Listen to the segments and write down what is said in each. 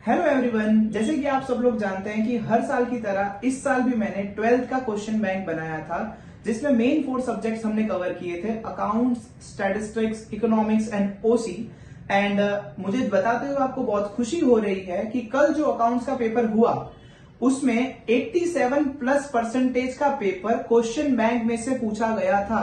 Hello everyone, जैसे कि आप सब लोग जानते हैं कि हर साल की तरह इस साल भी मैंने 12th का क्वेश्चन बैंक बनाया था, जिसमें मेन 4 सब्जेक्ट्स हमने कवर किए थे, accounts, statistics, economics and OC. And मुझे बताते हुए आपको बहुत खुशी हो रही है कि कल जो अकाउंट्स का पेपर हुआ उसमें 87+ % का पेपर क्वेश्चन बैंक में से पूछा गया था।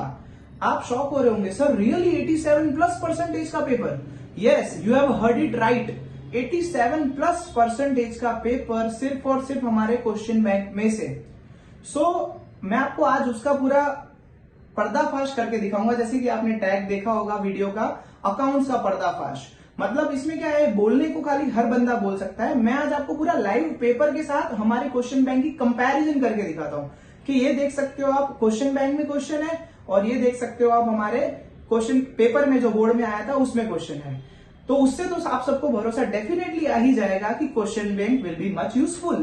आप शॉक हो रहे होंगे, सर रियली 87+% का paper? Yes, you have heard it right. 87+% का पेपर सिर्फ और सिर्फ हमारे क्वेश्चन बैंक में से। मैं आपको आज उसका पूरा पर्दाफाश करके दिखाऊंगा। जैसे कि आपने टैग देखा होगा वीडियो का, अकाउंट्स का पर्दाफाश। मतलब इसमें क्या है, बोलने को खाली हर बंदा बोल सकता है। मैं आज आपको पूरा लाइव पेपर के साथ हमारे क्वेश्चन बैंक की कंपैरिजन करके दिखाता हूं कि ये देख सकते हो आप, क्वेश्चन बैंक में क्वेश्चन है और ये देख सकते हो आप हमारे क्वेश्चन पेपर में जो बोर्ड में आया था उसमें क्वेश्चन है। तो उससे तो आप सबको भरोसा डेफिनेटली आ ही जाएगा कि question bank will be much useful.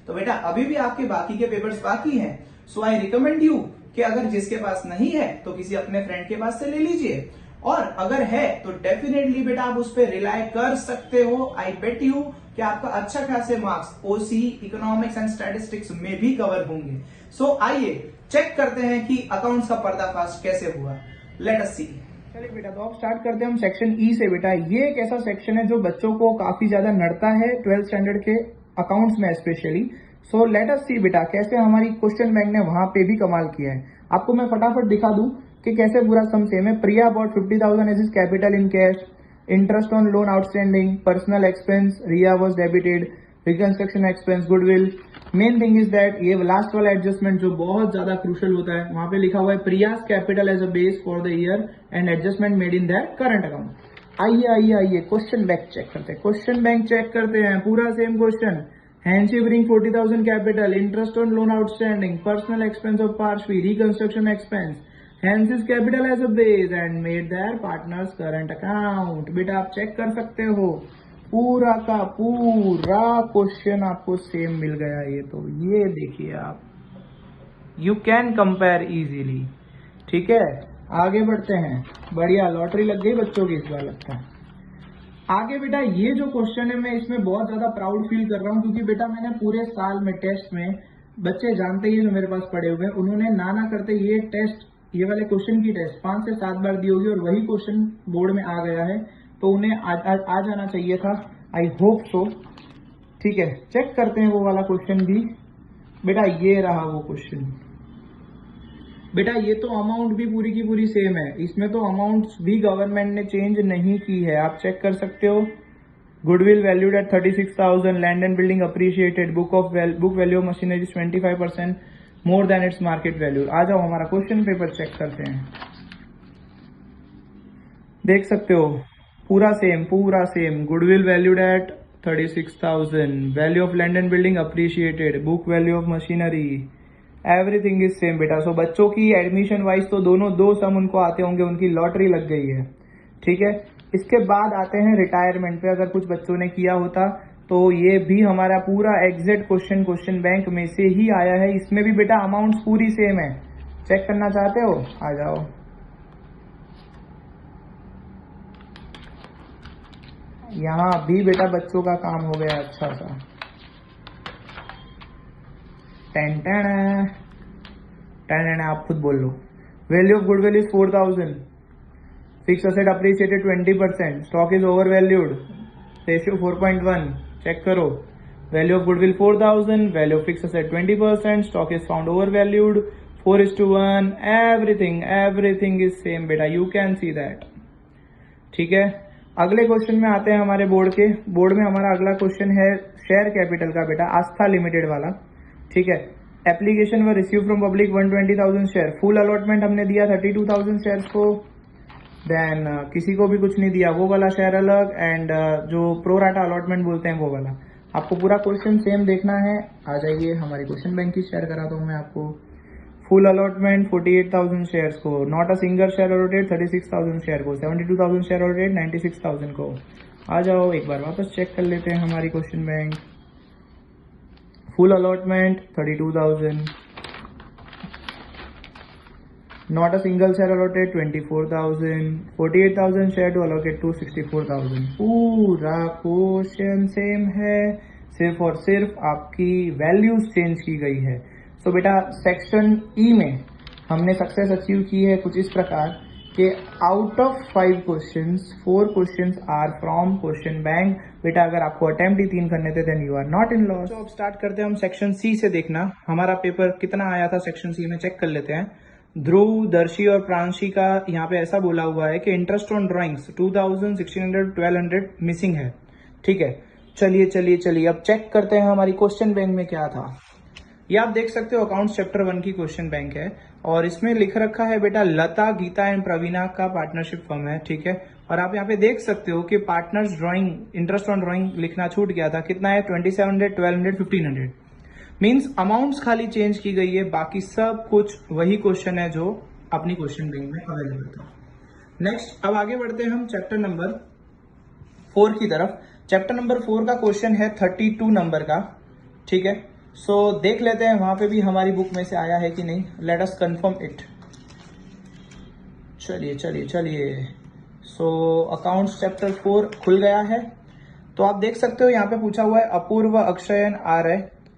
तो बेटा अभी भी आपके बाकी के पेपर्स बाकी हैं, सो आई रिकमेंड यू कि अगर जिसके पास नहीं है तो किसी अपने फ्रेंड के पास से ले लीजिए, और अगर है तो डेफिनेटली बेटा आप उस पर रिलाय कर सकते हो। आई बेट यू कि आपका अच्छा खासे marks OC, economics and statistics में भी कवर होंगे। सो आइए चेक करते हैं कि अकाउंट्स का पर्दाफाश कैसे हुआ। लेट अस सी। चलिए बेटा, तो अब स्टार्ट करते हैं हम सेक्शन ई से। बेटा ये एक ऐसा सेक्शन है जो बच्चों को काफी ज्यादा नड़ता है 12th स्टैंडर्ड के अकाउंट्स में स्पेशली। सो लेट अस सी बेटा कैसे हमारी क्वेश्चन बैंक ने वहां पे भी कमाल किया है। आपको मैं फटाफट दिखा दूं कि कैसे पूरा सम सेम है। Priya brought 50,000 as is capital in cash, interest on loan outstanding, personal expense, Riya was debited, reconstruction expense, goodwill. Main thing is that ये लास्ट वाला एडजस्टमेंट जो बहुत ज्यादा क्रूशियल होता है, वहां पे लिखा हुआ है Priya's capital as a base for the year end adjustment made in that current account. आइए क्वेश्चन बैंक चेक करते हैं। क्वेश्चन बैंक चेक करते हैं, पूरा same question. Hansi bring 40,000 capital, interest on loan outstanding, personal expense of Parshvi, reconstruction expense, Hans is capital as a base and made their partners current account. बेटा आप check कर सकते हो, पूरा का पूरा क्वेश्चन आपको सेम मिल गया। ये देखिए आप, यू कैन कंपेयर इजीली। ठीक है, आगे बढ़ते हैं। बढ़िया, लॉटरी लग गई बच्चों की इस बार लगता है। आगे बेटा ये जो क्वेश्चन है, मैं इसमें बहुत ज्यादा प्राउड फील कर रहा हूँ, क्योंकि बेटा मैंने पूरे साल में टेस्ट में, बच्चे जानते ही जो मेरे पास पड़े हुए हैं, उन्होंने ना करते ये टेस्ट, ये वाले क्वेश्चन की टेस्ट 5 से 7 बार दी होगी और वही क्वेश्चन बोर्ड में आ गया है। तो उन्हें आ जाना चाहिए था। I hope so. ठीक है, चेक करते हैं वो वाला क्वेश्चन भी। बेटा ये रहा वो क्वेश्चन। बेटा ये तो अमाउंट भी पूरी की पूरी सेम है, इसमें तो अमाउंट्स भी गवर्नमेंट ने चेंज नहीं की है, आप चेक कर सकते हो। Goodwill valued at 36,000, land and building appreciated, book value of machinery 25% more than its market value. आ जाओ हमारा क्वेश्चन पेपर चेक करते हैं। देख सकते हो पूरा same. Goodwill valued at 36,000, value of land and building appreciated, book value of machinery, everything is same. बेटा सो बच्चों की एडमिशन वाइज तो दोनों दो सम उनको आते होंगे, उनकी लॉटरी लग गई है। ठीक है, इसके बाद आते हैं रिटायरमेंट पे। अगर कुछ बच्चों ने किया होता तो ये भी हमारा पूरा एग्जैक्ट क्वेश्चन बैंक में से ही आया है। इसमें भी बेटा अमाउंट पूरी सेम है। चेक करना चाहते हो, आ जाओ। यहाँ भी बेटा बच्चों का काम हो गया अच्छा सा। टेन आप खुद बोल लो। Value of goodwill is 4,000, fix asset appreciated 20%, stock is over valued, ratio 4.1। Check करो, value of goodwill 4,000, value of fix asset 20%, stock is found over valued 4:1, everything is same. बेटा यू कैन सी दैट। ठीक है, अगले question में आते हैं हमारे board में हमारा अगला क्वेश्चन है शेयर कैपिटल का बेटा, आस्था लिमिटेड वाला। ठीक है, application were receive from public 120,000 share, full allotment हमने दिया 32,000 शेयर्स को। देन किसी को भी कुछ नहीं दिया, वो वाला शेयर अलग, एंड जो प्रोराटा अलॉटमेंट बोलते हैं वो वाला। आपको पूरा क्वेश्चन सेम देखना है। आ जाइए, हमारी क्वेश्चन बैंक की शेयर कराता हूँ मैं आपको। फुल अलॉटमेंट 48,000 शेयर्स को, not a single share allotted 36,000 share को, 72,000 शेयर अलॉटेड 96,000 को। आ जाओ एक बार वापस चेक कर लेते हैं हमारी question bank. Full allotment 32,000, Not a single share allotted 24,000, 48,000 share to allocate to 64,000. पूरा क्वेश्चन सेम है, सिर्फ और सिर्फ आपकी वैल्यूज चेंज की गई है. सो बेटा सेक्शन ई में हमने सक्सेस अचीव की है कुछ इस प्रकार कि out of 5 questions 4 questions are from question bank. बेटा अगर आपको अटेम्प्ट ही 3 करने थे then you are not in loss. तो अब स्टार्ट करते हैं हम सेक्शन सी से. देखना हमारा पेपर कितना आया था सेक्शन सी में, चेक कर लेते हैं. ध्रुव, दर्शी और प्रांशी का यहाँ पे ऐसा बोला हुआ है कि इंटरेस्ट ऑन ड्राइंग्स 2000, 1600, 1200 मिसिंग है. ठीक है, चलिए अब चेक करते हैं हमारी क्वेश्चन बैंक में क्या था. ये आप देख सकते हो अकाउंट्स चैप्टर 1 की क्वेश्चन बैंक है और इसमें लिख रखा है बेटा लता, गीता एंड प्रवीणा का पार्टनरशिप फर्म है. ठीक है, और आप यहाँ पे देख सकते हो कि partners drawing, interest on drawing लिखना छूट गया था. कितना है? 2700, 1200, 1500. मीन्स अमाउंट्स खाली चेंज की गई है, बाकी सब कुछ वही क्वेश्चन है जो अपनी क्वेश्चन बैंक में अवेलेबल था. नेक्स्ट अब आगे बढ़ते हैं हम चैप्टर नंबर 4 की तरफ. चैप्टर नंबर 4 का क्वेश्चन है 32 नंबर का. ठीक है, सो देख लेते हैं वहां पे भी हमारी बुक में से आया है कि नहीं. Let us confirm it. चलिए. सो अकाउंट्स चैप्टर 4 खुल गया है. तो आप देख सकते हो यहाँ पे पूछा हुआ है Apurva, Akshayan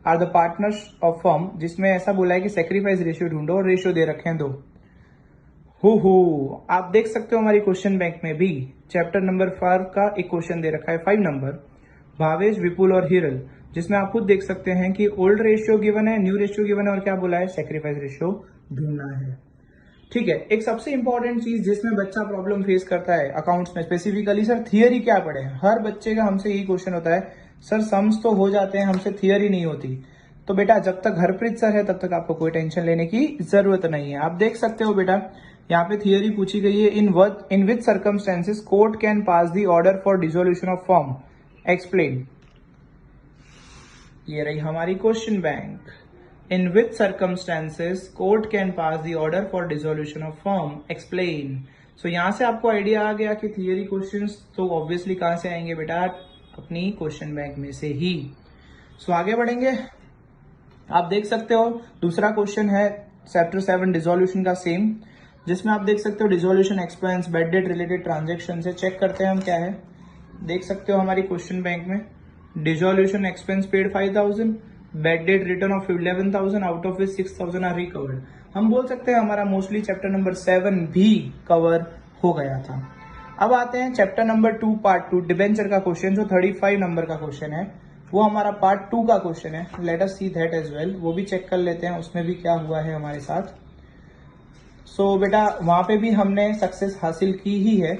are the partners of firm, जिसमें ऐसा बोला है कि सेक्रीफाइस रेशियो ढूंढो और रेशियो दे रखे हैं 2. आप देख सकते हो हमारी क्वेश्चन बैंक में भी चैप्टर नंबर 5 का एक क्वेश्चन दे रखा है 5 नंबर, भावेश, विपुल और हिरल, जिसमें आप खुद देख सकते हैं कि ओल्ड रेशियो गिवन है, न्यू रेशियो गिवन है और क्या बोला है? सेक्रीफाइस रेशियो ढूंढना है. ठीक है, एक सबसे इंपॉर्टेंट चीज जिसमें बच्चा प्रॉब्लम फेस करता है अकाउंट्स में स्पेसिफिकली, सर थियरी क्या पढ़े. हर बच्चे का हमसे यही क्वेश्चन होता है, सर सम्स तो हो जाते हैं, हमसे थियरी नहीं होती. तो बेटा जब तक हरप्रीत सर है तब तक आपको कोई टेंशन लेने की जरूरत नहीं है. आप देख सकते हो बेटा यहाँ पे थियरी पूछी गई है. In which circumstances court can pass the order for dissolution of firm, explain. ये रही हमारी question bank. In which circumstances court can pass the order for dissolution of firm, explain. So यहां से आपको आइडिया आ गया कि थियरी क्वेश्चंस तो obviously कहां से आएंगे बेटा? अपनी क्वेश्चन बैंक में से ही. सो आगे बढ़ेंगे. आप देख सकते हो दूसरा क्वेश्चन है चैप्टर 7 डिसोल्यूशन का सेम, जिसमें आप देख सकते हो dissolution expense, bad debt related transaction से. चेक करते हैं हम क्या है. देख सकते हो हमारी क्वेश्चन बैंक में dissolution expense paid 5000, bad debt return of 11,000, out of which 6,000 are recovered. हम बोल सकते हैं हमारा मोस्टली चैप्टर नंबर 7 भी कवर हो गया था. अब आते हैं चैप्टर नंबर 2 पार्ट 2 डिबेंचर का क्वेश्चन, जो 35 नंबर का क्वेश्चन है, वो हमारा पार्ट 2 का क्वेश्चन है. Let us see that as well. वो भी चेक कर लेते हैं उसमें भी क्या हुआ है हमारे साथ. सो बेटा वहां पे भी हमने सक्सेस हासिल की ही है.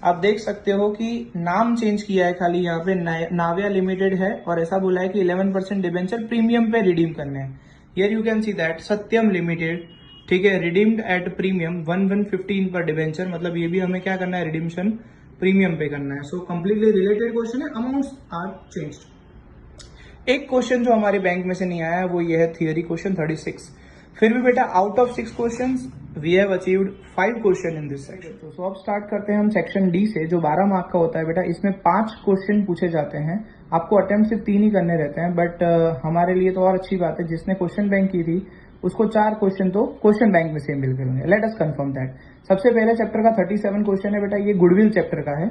आप देख सकते हो कि नाम चेंज किया है खाली, यहाँ पे नाविया लिमिटेड है और ऐसा बोला है कि 11% डिबेंचर प्रीमियम पे रिडीम करने हैं. Here you can see that Satyam limited, ठीक है, रिडीम्ड एट प्रीमियम 1115 पर डिबेंचर. मतलब ये भी हमें क्या करना है? रिडीम्शन प्रीमियम पे करना है. सो कंप्लीटली रिलेटेड क्वेश्चन है, अमाउंट्स आर चेंज्ड. एक क्वेश्चन जो हमारे बैंक में से नहीं आया वो ये है थियरी क्वेश्चन 36. फिर भी बेटा out of 6 questions we have achieved 5 question in this section. तो अब स्टार्ट करते हैं हम सेक्शन डी से, जो 12 मार्क का होता है बेटा. इसमें 5 क्वेश्चन पूछे जाते हैं. आपको अटेम्प्ट सिर्फ 3 ही करने रहते हैं, बट हमारे लिए तो और अच्छी बात है, जिसने क्वेश्चन बैंक की थी उसको 4 क्वेश्चन तो क्वेश्चन बैंक में से मिल गए होंगे. Let us confirm that. सबसे पहले चैप्टर का 37 क्वेश्चन है बेटा, ये गुडविल चैप्टर का है.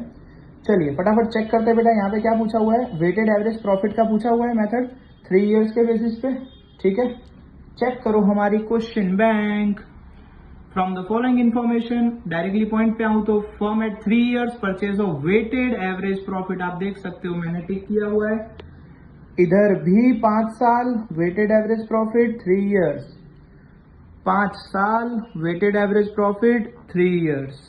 चलिए फटाफट चेक करते हैं बेटा. यहाँ पे क्या पूछा हुआ है? वेटेड एवरेज प्रॉफिट का पूछा हुआ है मेथड 3 इयर्स के बेसिस पे. ठीक है, चेक करो हमारी question bank. From the following information directly point पे आऊं तो firm at 3 years purchase of weighted average profit. आप देख सकते हो मैंने टिक किया हुआ है. इधर भी 5 साल वेटेड एवरेज प्रॉफिट 3 इयर्स, 5 साल वेटेड एवरेज प्रॉफिट 3 इयर्स.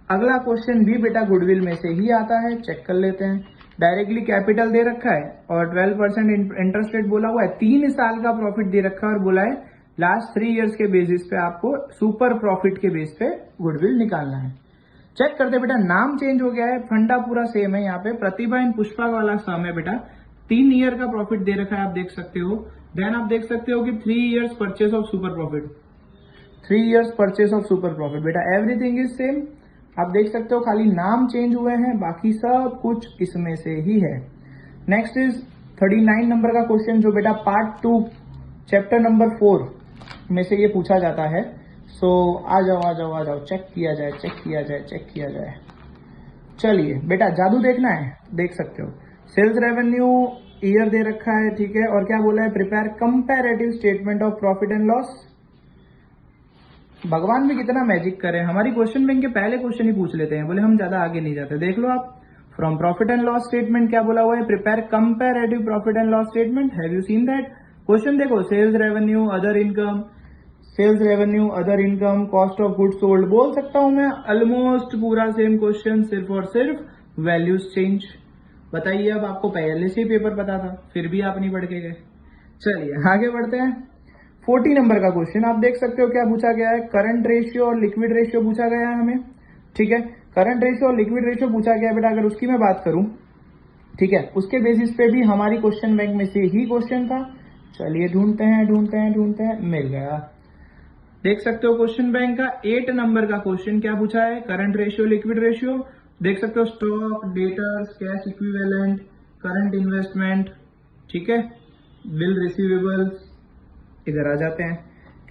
अगला क्वेश्चन भी बेटा गुडविल में से ही आता है. चेक कर लेते हैं. डायरेक्टली कैपिटल दे रखा है और 12% इंटरेस्ट रेट बोला हुआ है. 3 साल का प्रॉफिट दे रखा है और बोला है लास्ट 3 इयर्स के बेसिस पे आपको सुपर प्रॉफिट के बेस पे गुडविल निकालना है. चेक करते बेटा. नाम चेंज हो गया है, फंडा पूरा सेम है. यहाँ पे प्रतिभा एंड पुष्पा वाला सम है बेटा. 3 ईयर का प्रॉफिट दे रखा है, आप देख सकते हो. देन आप देख सकते हो कि 3 years purchase of super profit, 3 years purchase of super profit. बेटा एवरीथिंग इज सेम. आप देख सकते हो खाली नाम चेंज हुए हैं, बाकी सब कुछ इसमें से ही है. नेक्स्ट इज 39 नंबर का क्वेश्चन, जो बेटा पार्ट 2 चैप्टर नंबर 4 में से ये पूछा जाता है. सो आ जाओ, चेक किया जाए। चलिए बेटा, जादू देखना है, देख सकते हो। सेल्स रेवेन्यू ईयर दे रखा है, ठीक है, और क्या बोला है, prepare comparative statement of profit and loss. भगवान भी कितना मैजिक करे, हमारी क्वेश्चन बैंक के पहले क्वेश्चन ही पूछ लेते हैं, बोले हम ज्यादा आगे नहीं जाते। देख लो आप, from profit and loss statement क्या बोला हुआ है, prepare comparative profit and loss statement. Have you seen that question? देखो, sales revenue other income, cost of goods sold. बोल सकता हूं मैं ऑलमोस्ट पूरा सेम क्वेश्चन, सिर्फ और सिर्फ वैल्यूज चेंज। बताइए, अब आपको पहले से ही पेपर पता था, फिर भी आप नहीं पढ़ के गए। चलिए आगे बढ़ते हैं। 40 नंबर का क्वेश्चन आप देख सकते हो, क्या पूछा गया है, करंट रेशियो और लिक्विड रेशियो पूछा गया है हमें, ठीक है। करंट रेशियो और लिक्विड रेशियो पूछा गया है बेटा। अगर उसकी मैं बात करूं, ठीक है, उसके बेसिस पे भी हमारी क्वेश्चन बैंक में से ही क्वेश्चन था। चलिए ढूंढते हैं, मिल गया। देख सकते हो क्वेश्चन बैंक का 8 नंबर का क्वेश्चन क्या पूछा है, करंट रेशियो लिक्विड रेशियो। देख सकते हो, stock, debtors, cash equivalent, current investment, ठीक है, बिल रिसीवेबल्स। इधर आ जाते हैं,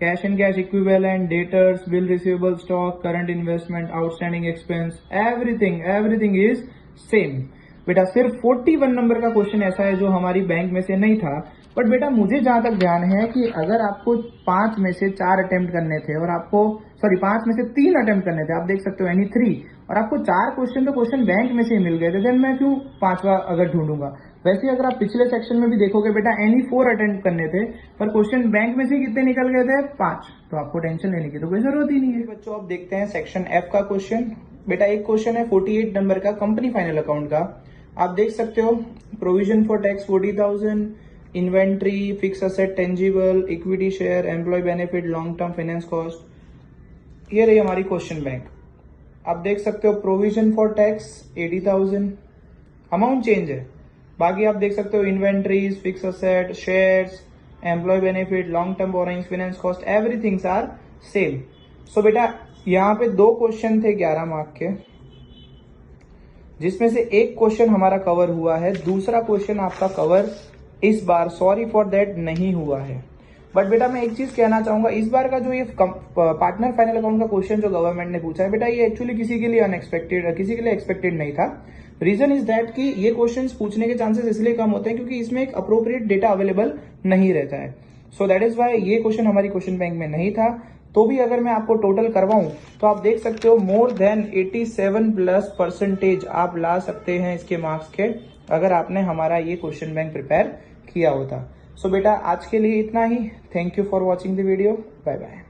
cash and cash equivalent, debtors, bill receivable, stock, current investment, outstanding expense, everything is same. बेटा सिर्फ 41 नंबर का क्वेश्चन ऐसा है जो हमारी बैंक में से नहीं था। बट बेटा मुझे जहां तक ध्यान है कि अगर आपको 5 में से 4 अटेम्प्ट करने थे और आपको 5 में से 3 अटेम्प्ट करने थे, आप देख सकते हो, यानी 3, और आपको 4 क्वेश्चन तो क्वेश्चन बैंक में से ही मिल गए थे, देन मैं क्यों 5वां अगर ढूंढूंगा। वैसे ही अगर आप पिछले सेक्शन में भी देखोगे बेटा, एनी 4 अटेम्प्ट करने थे, पर क्वेश्चन बैंक में से कितने निकल गए थे, 5। तो आपको टेंशन लेने की तो कोई जरूरत ही नहीं है। बच्चों अब देखते हैं सेक्शन एफ का क्वेश्चन। बेटा एक क्वेश्चन है 48 नंबर का, कंपनी फाइनल अकाउंट का। आप देख सकते हो, provision for tax 40,000, inventory, fix asset, tangible, equity share, employ benefit, long term finance cost. ये रही हमारी क्वेश्चन बैंक। आप देख सकते हो, provision for tax 80,000, amount change है। बाकी आप देख सकते हो, inventories, fix asset, shares, employ benefit, long term borrowings, finance cost, everythings are same. So बेटा यहाँ पे 2 क्वेश्चन थे 11 मार्क के, जिसमें से एक क्वेश्चन हमारा कवर हुआ है, दूसरा क्वेश्चन आपका कवर इस बार, सॉरी फॉर दैट, नहीं हुआ है। बट बेटा मैं एक चीज कहना चाहूंगा, इस बार का जो ये पार्टनर फाइनल अकाउंट का क्वेश्चन जो गवर्नमेंट ने पूछा है बेटा, ये एक्चुअली किसी के लिए अनएक्सपेक्टेड, किसी के लिए एक्सपेक्टेड नहीं था। रीजन इज दैट कि ये क्वेश्चंस पूछने के चांसेस इसलिए कम होते हैं क्योंकि इसमें एक अप्रोप्रिएट डेटा अवेलेबल नहीं रहता है। सो दैट इज वाई ये क्वेश्चन हमारी क्वेश्चन बैंक में नहीं था। तो भी अगर मैं आपको टोटल करवाऊं तो आप देख सकते हो, मोर देन 87+ % आप ला सकते हैं इसके मार्क्स के, अगर आपने हमारा ये क्वेश्चन बैंक प्रिपेयर किया होता। सो बेटा आज के लिए इतना ही। Thank you for watching the video. Bye bye.